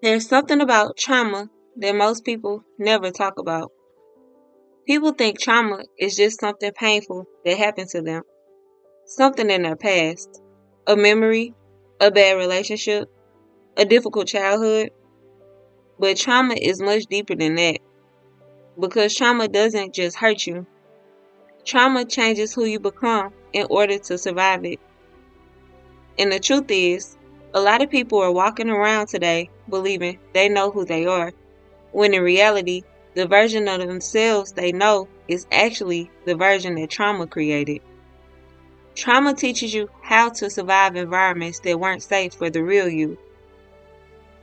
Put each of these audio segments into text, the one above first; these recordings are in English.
There's something about trauma that most people never talk about. People think trauma is just something painful that happened to them, something in their past, a memory, a bad relationship, a difficult childhood. But trauma is much deeper than that because trauma doesn't just hurt you. Trauma changes who you become in order to survive it. And the truth is, a lot of people are walking around today believing they know who they are, when in reality, the version of themselves they know is actually the version that trauma created. Trauma teaches you how to survive environments that weren't safe for the real you.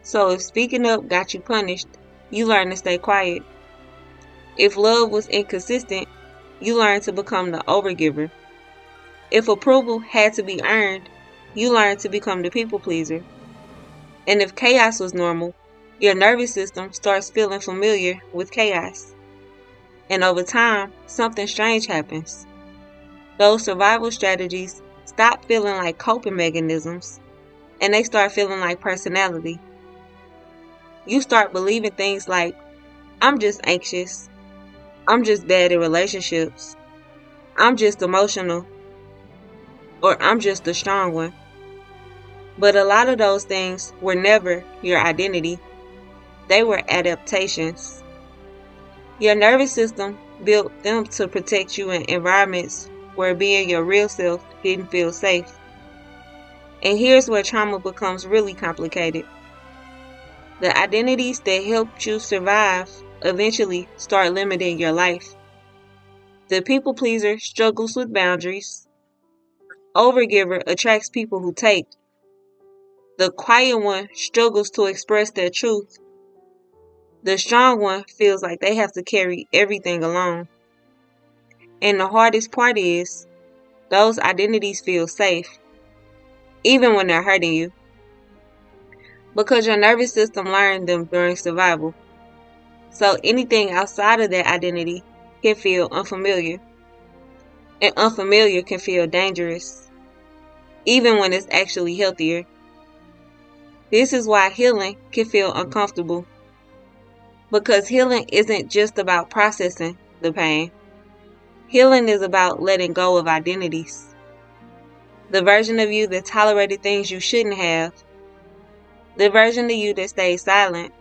So if speaking up got you punished, you learn to stay quiet. If love was inconsistent, you learn to become the overgiver. If approval had to be earned, you learn to become the people pleaser. And if chaos was normal, your nervous system starts feeling familiar with chaos. And over time, something strange happens. Those survival strategies stop feeling like coping mechanisms, and they start feeling like personality. You start believing things like, I'm just anxious, I'm just bad at relationships, I'm just emotional, or I'm just the strong one. But a lot of those things were never your identity. They were adaptations. Your nervous system built them to protect you in environments where being your real self didn't feel safe. And here's where trauma becomes really complicated. The identities that helped you survive eventually start limiting your life. The people pleaser struggles with boundaries. Overgiver attracts people who take. The quiet one struggles to express their truth. The strong one feels like they have to carry everything alone. And the hardest part is, those identities feel safe, even when they're hurting you, because your nervous system learned them during survival. So anything outside of that identity can feel unfamiliar, and unfamiliar can feel dangerous, even when it's actually healthier. This is why healing can feel uncomfortable, because healing isn't just about processing the pain. Healing is about letting go of identities. The version of you that tolerated things you shouldn't have. The version of you that stayed silent.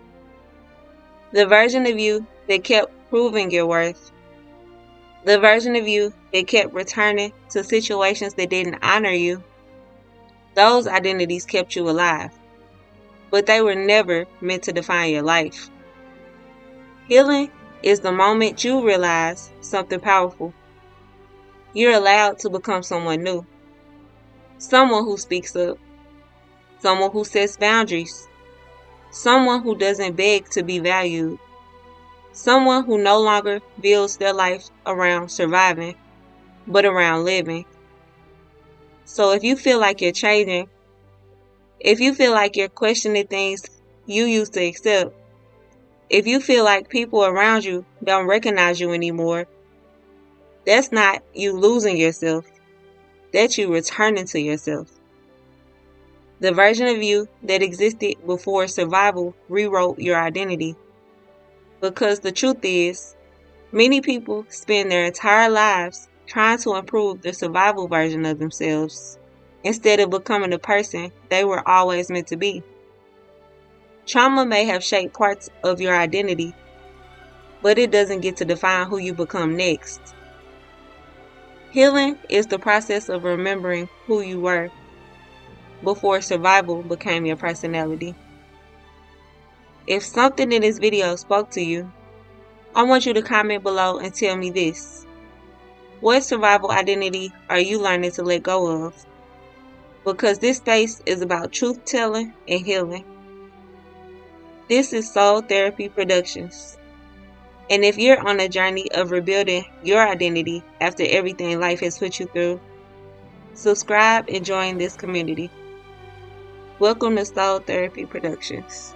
The version of you that kept proving your worth. The version of you that kept returning to situations that didn't honor you. Those identities kept you alive, but they were never meant to define your life. Healing is the moment you realize something powerful. You're allowed to become someone new. Someone who speaks up. Someone who sets boundaries. Someone who doesn't beg to be valued. Someone who no longer builds their life around surviving, but around living. So if you feel like you're changing, if you feel like you're questioning things you used to accept, if you feel like people around you don't recognize you anymore, that's not you losing yourself. That's you returning to yourself. The version of you that existed before survival rewrote your identity. Because the truth is, many people spend their entire lives trying to improve the survival version of themselves instead of becoming the person they were always meant to be. Trauma may have shaped parts of your identity, but it doesn't get to define who you become next. Healing is the process of remembering who you were before survival became your personality. If something in this video spoke to you, I want you to comment below and tell me this. What survival identity are you learning to let go of? Because this space is about truth-telling and healing. This is Soul Therapy Productions. And if you're on a journey of rebuilding your identity after everything life has put you through, subscribe and join this community. Welcome to Soul Therapy Productions.